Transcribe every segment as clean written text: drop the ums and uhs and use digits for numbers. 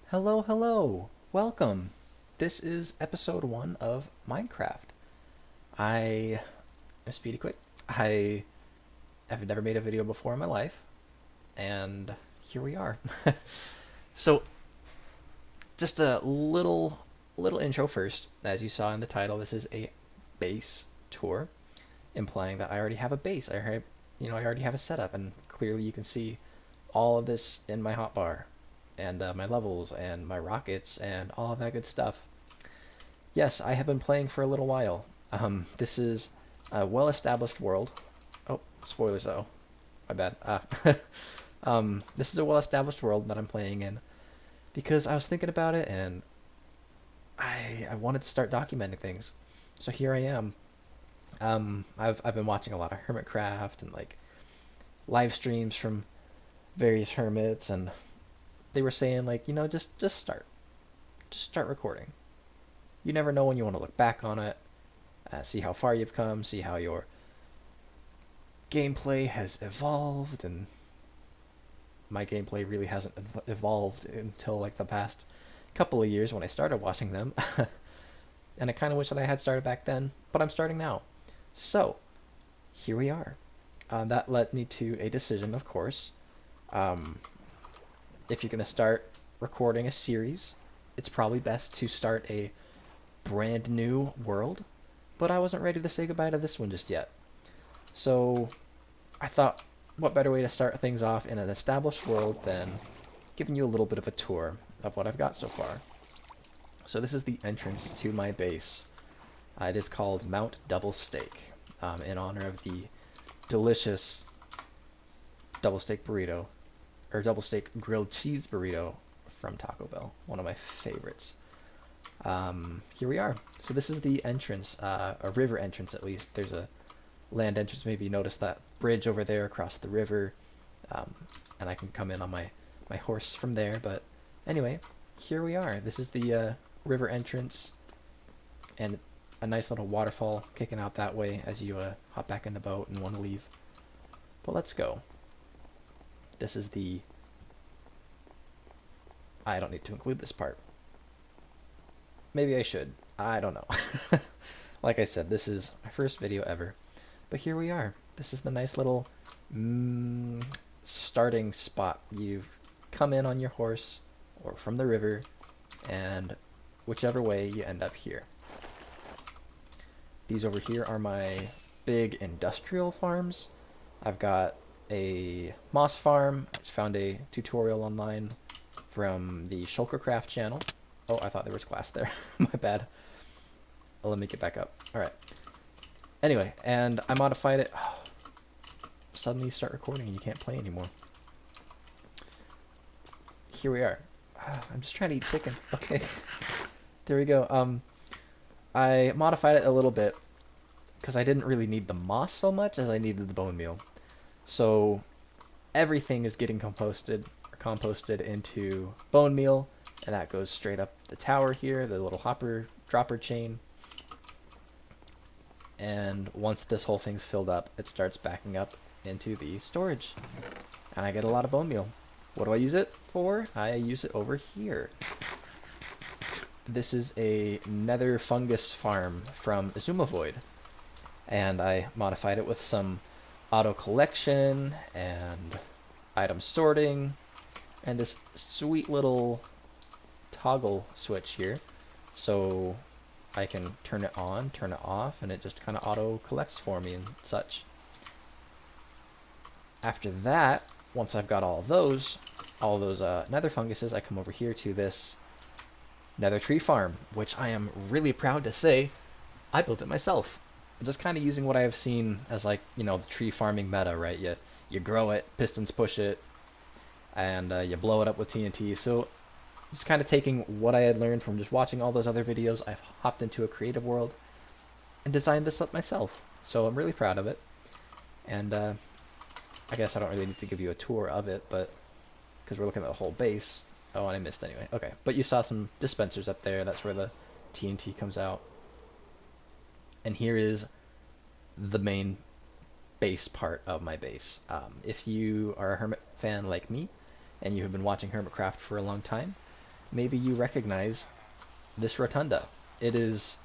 Hello, hello! Welcome! This is episode 1 of Minecraft. I am Speedy Quick. I have never made a video before in my life, and here we are. So, just a little intro first. As you saw in the title, this is a base tour, implying that I already have a base. I already have a setup, and clearly you can see all of this in my hotbar, and my levels, and my rockets, and all of that good stuff. Yes, I have been playing for a little while. This is a well-established world. Oh, spoilers though. My bad. This is a well-established world that I'm playing in because I was thinking about it and I wanted to start documenting things. So here I am. I've been watching a lot of Hermitcraft and like live streams from various hermits, and they were saying like, just start recording. You never know when you want to look back on it, see how far you've come, see how your gameplay has evolved, and my gameplay really hasn't evolved until like the past couple of years when I started watching them. And I kind of wish that I had started back then, but I'm starting now. So, here we are. That led me to a decision, of course. Um, if you're going to start recording a series, it's probably best to start a brand new world, but I wasn't ready to say goodbye to this one just yet. So I thought, what better way to start things off in an established world than giving you a little bit of a tour of what I've got so far. So this is the entrance to my base. It is called Mount Double Steak, in honor of the delicious double steak burrito, or double steak grilled cheese burrito from Taco Bell, one of my favorites. Here we are. So this is the entrance, a river entrance at least. There's a land entrance. Maybe you notice that bridge over there across the river, and I can come in on my horse from there. But anyway, here we are. This is the river entrance, and a nice little waterfall kicking out that way as you hop back in the boat and want to leave. But let's go. This is the... I don't need to include this part. Maybe I should. I don't know. Like I said, this is my first video ever. But here we are. This is the nice little starting spot. You've come in on your horse or from the river, and whichever way you end up here. These over here are my big industrial farms. I've got a moss farm. I just found a tutorial online from the Shulkercraft channel. Oh, I thought there was glass there. My bad. Let me get back up. Alright. Anyway, and I modified it. Oh, suddenly you start recording and you can't play anymore. Here we are. I'm just trying to eat chicken. Okay. There we go. I modified it a little bit because I didn't really need the moss so much as I needed the bone meal. So everything is getting composted into bone meal, and that goes straight up the tower here, the little hopper dropper chain. And once this whole thing's filled up, it starts backing up into the storage, and I get a lot of bone meal. What do I use it for? I use it over here. This is a nether fungus farm from Azumavoid, and I modified it with some auto collection and item sorting and this sweet little toggle switch here, so I can turn it on, turn it off, and it just kind of auto collects for me and such. After that, once I've got all those nether funguses, I come over here to this nether tree farm, which I am really proud to say I built it myself. Just kind of using what I have seen as, like, the tree farming meta, right? You grow it, pistons push it, and you blow it up with TNT. So just kind of taking what I had learned from just watching all those other videos, I've hopped into a creative world and designed this up myself. So I'm really proud of it. And I guess I don't really need to give you a tour of it, but because we're looking at the whole base. Oh, and I missed anyway. Okay, but you saw some dispensers up there. That's where the TNT comes out. And here is the main base part of my base. If you are a Hermit fan like me, and you have been watching Hermitcraft for a long time, maybe you recognize this rotunda. It is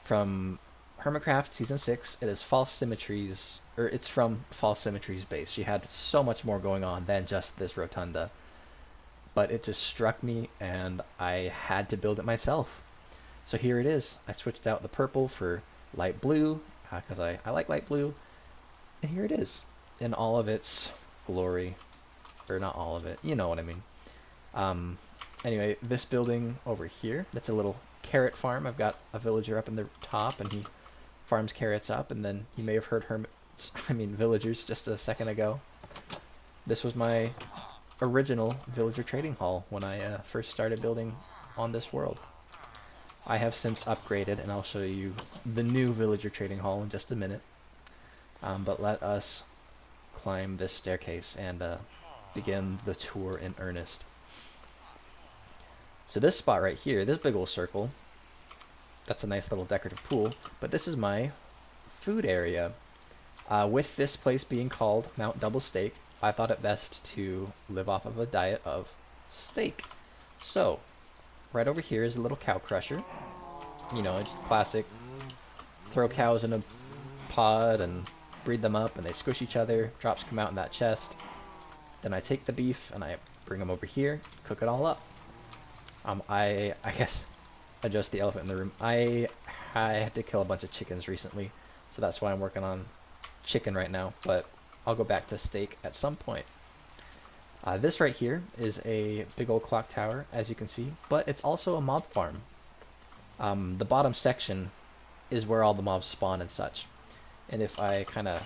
from Hermitcraft Season 6. It is False Symmetry's, or it's from False Symmetry's base. She had so much more going on than just this rotunda. But it just struck me, and I had to build it myself. So here it is. I switched out the purple for light blue, because I like light blue. And here it is, in all of its glory. Or not all of it, you know what I mean. Anyway, this building over here, that's a little carrot farm. I've got a villager up in the top, and he farms carrots up, and then you may have heard villagers just a second ago. This was my original villager trading hall when I first started building on this world. I have since upgraded, and I'll show you the new villager trading hall in just a minute. But let us climb this staircase and begin the tour in earnest. So this spot right here, this big old circle, that's a nice little decorative pool, but this is my food area. With this place being called Mount Double Steak, I thought it best to live off of a diet of steak. So, right over here is a little cow crusher. You know, just classic, throw cows in a pod and breed them up and they squish each other, drops come out in that chest. Then I take the beef and I bring them over here, cook it all up. I guess adjust the elephant in the room. I had to kill a bunch of chickens recently, so that's why I'm working on chicken right now, but I'll go back to steak at some point. This right here is a big old clock tower, as you can see, but it's also a mob farm. The bottom section is where all the mobs spawn and such. And if I kind of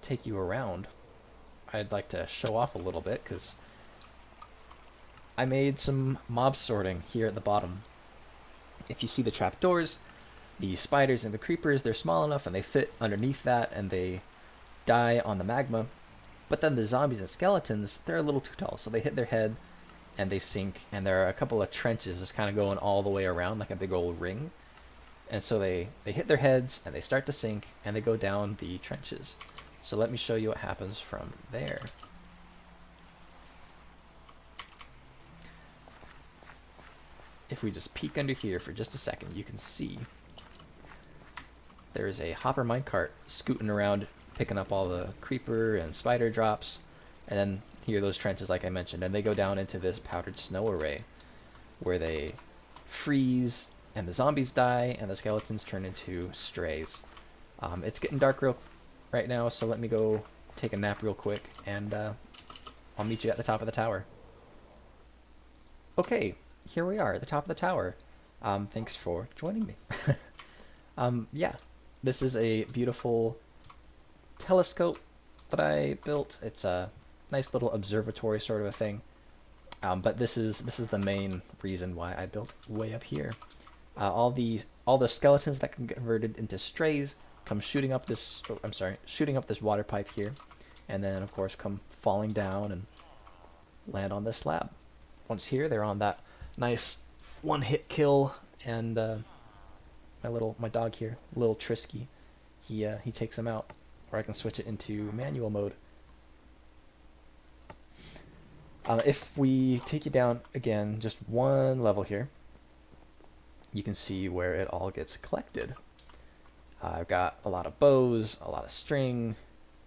take you around, I'd like to show off a little bit, because I made some mob sorting here at the bottom. If you see the trapdoors, the spiders and the creepers, they're small enough and they fit underneath that and they die on the magma. But then the zombies and skeletons, they're a little too tall, so they hit their head and they sink, and there are a couple of trenches just kind of going all the way around like a big old ring. And so they hit their heads and they start to sink and they go down the trenches. So let me show you what happens from there. If we just peek under here for just a second, you can see there's a hopper minecart scooting around, picking up all the creeper and spider drops, and then here are those trenches like I mentioned, and they go down into this powdered snow array, where they freeze, and the zombies die, and the skeletons turn into strays. It's getting dark right now, so let me go take a nap real quick, and I'll meet you at the top of the tower. Okay, here we are at the top of the tower. Thanks for joining me. Yeah, this is a beautiful telescope that I built. It's a nice little observatory sort of a thing. But this is the main reason why I built way up here. All the skeletons that can get converted into strays come shooting up this water pipe here, and then of course come falling down and land on this slab. Once here, they're on that nice one-hit kill, and my dog here, little Trisky, he takes them out. Or I can switch it into manual mode. If we take you down again, just one level here, you can see where it all gets collected. I've got a lot of bows, a lot of string,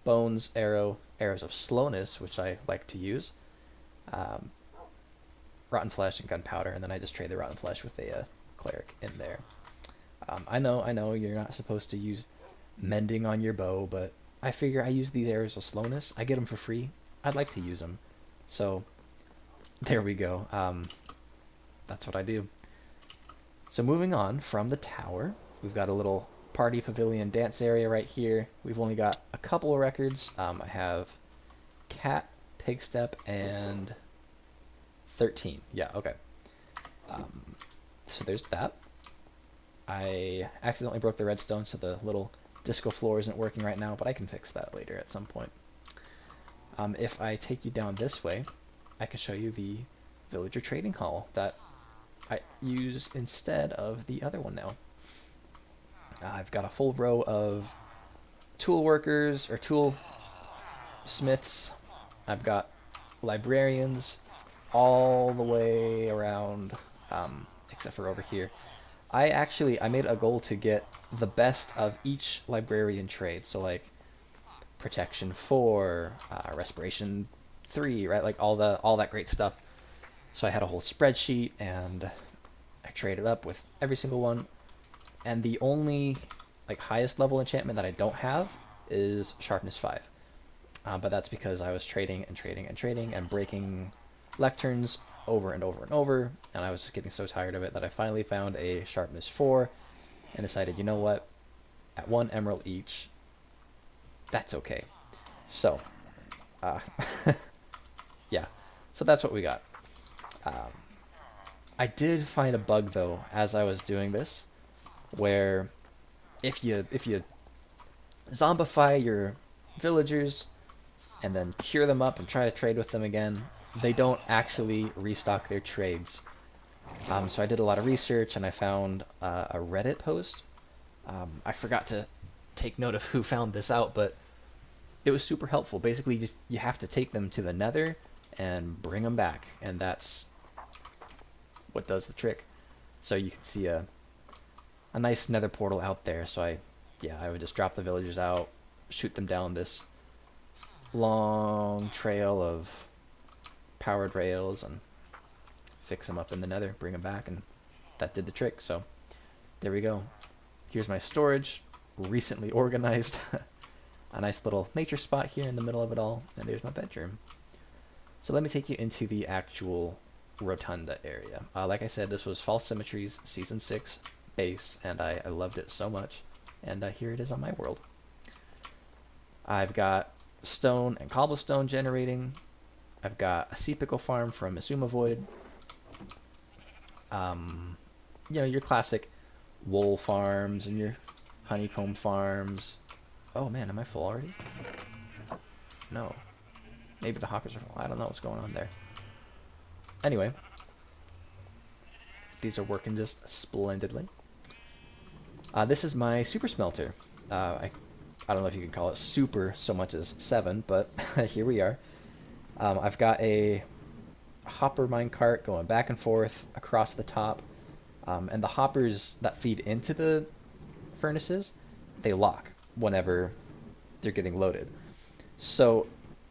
bones, arrows of slowness, which I like to use, rotten flesh and gunpowder, and then I just trade the rotten flesh with a cleric in there. I know you're not supposed to use mending on your bow, but I figure I use these arrows of slowness. I get them for free. I'd like to use them. So there we go. That's what I do. So moving on from the tower, we've got a little party pavilion dance area right here. We've only got a couple of records. I have Cat, Pigstep, and 13. Yeah, okay. So there's that. I accidentally broke the redstone, so the little disco floor isn't working right now, but I can fix that later at some point. If I take you down this way, I can show you the villager trading hall that I use instead of the other one now. I've got a full row of tool workers, or tool smiths. I've got librarians, all the way around, except for over here. I made a goal to get the best of each librarian trade. So like protection 4, respiration 3, right? Like all that great stuff. So I had a whole spreadsheet and I traded up with every single one. And the only like highest level enchantment that I don't have is sharpness 5. But that's because I was trading and trading and trading and breaking lecterns over and over and over, and I was just getting so tired of it that I finally found a sharpness 4 and decided, you know what, at 1 emerald each, that's okay. So, uh, yeah, so that's what we got. Um, I did find a bug though as I was doing this, where if you zombify your villagers and then cure them up and try to trade with them again, they don't actually restock their trades. So I did a lot of research and I found a Reddit post. I forgot to take note of who found this out, but it was super helpful. Basically, just you have to take them to the Nether and bring them back, and that's what does the trick. So you can see a nice Nether portal out there. So I would just drop the villagers out, shoot them down this long trail of powered rails, and fix them up in the Nether, bring them back, and that did the trick. So there we go. Here's my storage, recently organized. A nice little nature spot here in the middle of it all, and there's my bedroom. So let me take you into the actual rotunda area. Like I said, this was False Symmetry's Season 6 base, and I loved it so much. And here it is on my world. I've got stone and cobblestone generating. I've got a sea pickle farm from Asuma Void. Your classic wool farms and your honeycomb farms. Oh man, am I full already? No. Maybe the hoppers are full. I don't know what's going on there. Anyway, these are working just splendidly. This is my super smelter. I don't know if you can call it super so much as 7, but here we are. I've got a hopper minecart going back and forth across the top, and the hoppers that feed into the furnaces, they lock whenever they're getting loaded. So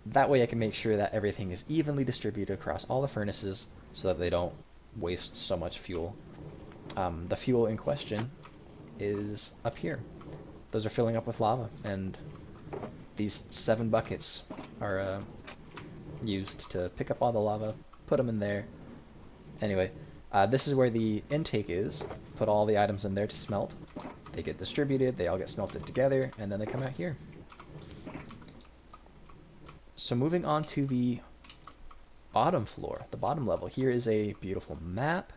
that way I can make sure that everything is evenly distributed across all the furnaces so that they don't waste so much fuel. The fuel in question is up here. Those are filling up with lava, and these 7 buckets are used to pick up all the lava, put them in there. Anyway, this is where the intake is. Put all the items in there to smelt. They get distributed, they all get smelted together, and then they come out here. So moving on to the bottom floor, the bottom level. Here is a beautiful map.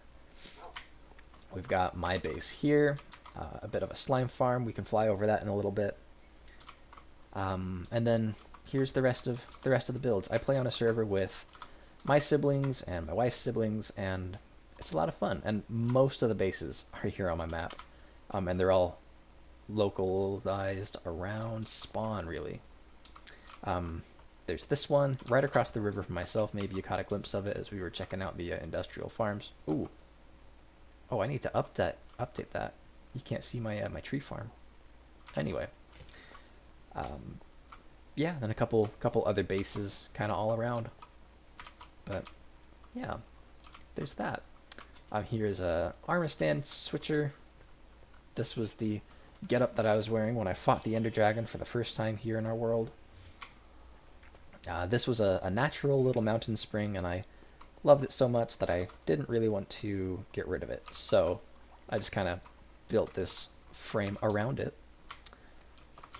We've got my base here, a bit of a slime farm. We can fly over that in a little bit. And then here's the rest of the builds. I play on a server with my siblings and my wife's siblings, and it's a lot of fun. And most of the bases are here on my map, and they're all localized around spawn, really. There's this one right across the river from myself. Maybe you caught a glimpse of it as we were checking out the industrial farms. Ooh. Oh, I need to update that. You can't see my my tree farm. Anyway. Yeah, then a couple other bases kind of all around. But yeah, there's that. Here is a armor stand switcher. This was the getup that I was wearing when I fought the Ender Dragon for the first time here in our world. This was a natural little mountain spring, and I loved it so much that I didn't really want to get rid of it. So I just kind of built this frame around it.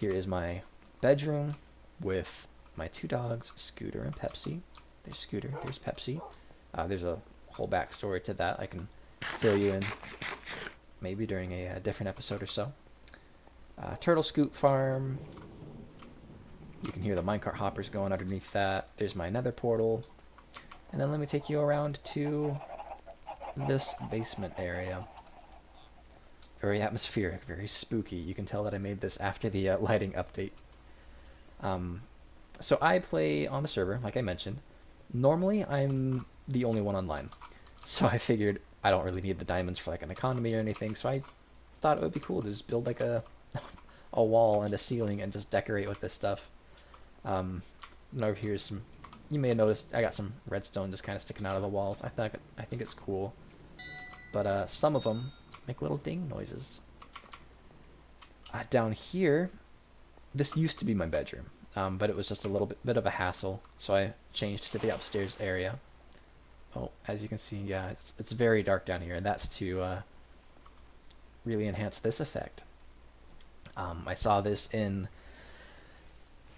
Here is my bedroom with my 2 dogs, Scooter and Pepsi. There's Scooter, there's Pepsi. There's a whole backstory to that I can fill you in maybe during a different episode or so. Turtle Scoop Farm. You can hear the minecart hoppers going underneath that. There's my nether portal. And then let me take you around to this basement area. Very atmospheric, very spooky. You can tell that I made this after the lighting update. So I play on the server, like I mentioned. Normally I'm the only one online. So I figured I don't really need the diamonds for like an economy or anything, so I thought it would be cool to just build like a wall and a ceiling and just decorate with this stuff. And over here is some. You may have noticed I got some redstone just kind of sticking out of the walls. I think it's cool, but some of them make little ding noises. Down here, this used to be my bedroom, but it was just a little bit of a hassle, so I changed to the upstairs area. Oh, as you can see, yeah, it's very dark down here, and that's to really enhance this effect. I saw this in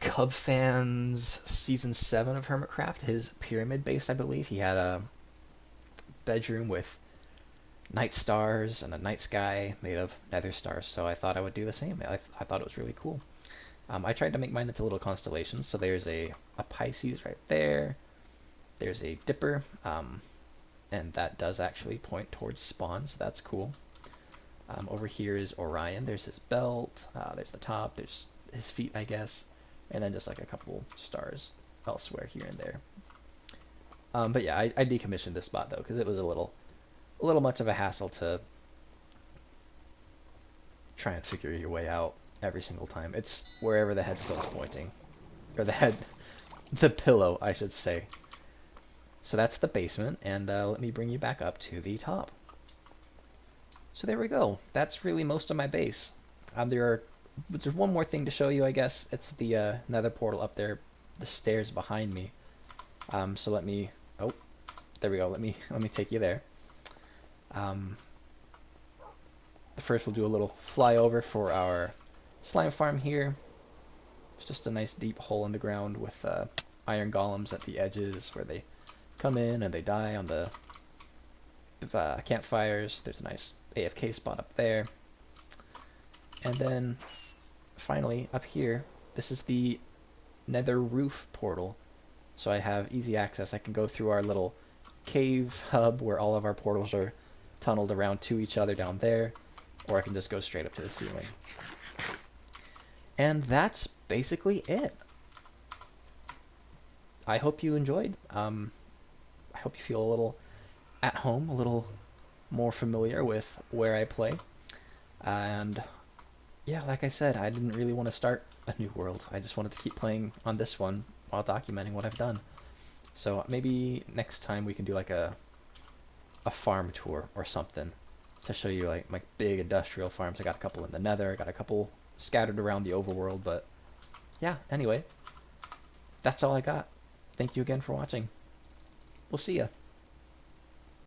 Cubfan's season 7 of Hermitcraft, his pyramid base, I believe. He had a bedroom with night stars and a night sky made of nether stars, so I thought I would do the same. I thought it was really cool. I tried to make mine into little constellations, so there's a Pisces right there. There's a Dipper, and that does actually point towards spawn, so that's cool. Over here is Orion. There's his belt. There's the top. There's his feet, I guess. And then just like a couple stars elsewhere here and there. But yeah, I decommissioned this spot though because it was a little much of a hassle to try and figure your way out every single time. It's wherever the headstone's pointing, or the pillow, I should say. So that's the basement, and let me bring you back up to the top. So there we go. That's really most of my base. There's one more thing to show you, I guess. It's the nether portal up there, the stairs behind me. So let me. Oh, there we go. Let me take you there. First, we'll do a little flyover for our slime farm here. It's just a nice deep hole in the ground with iron golems at the edges where they come in and they die on the campfires. There's a nice AFK spot up there. And then finally up here, this is the nether roof portal. So I have easy access. I can go through our little cave hub where all of our portals are tunneled around to each other down there, or I can just go straight up to the ceiling. And that's basically it. I hope you enjoyed. I hope you feel a little at home, a little more familiar with where I play. And yeah, like I said, I didn't really want to start a new world. I just wanted to keep playing on this one while documenting what I've done. So maybe next time we can do like a farm tour or something to show you like my big industrial farms. I got a couple in the nether, I got a couple scattered around the overworld, but yeah, anyway, that's all I got. Thank you again for watching. We'll see ya.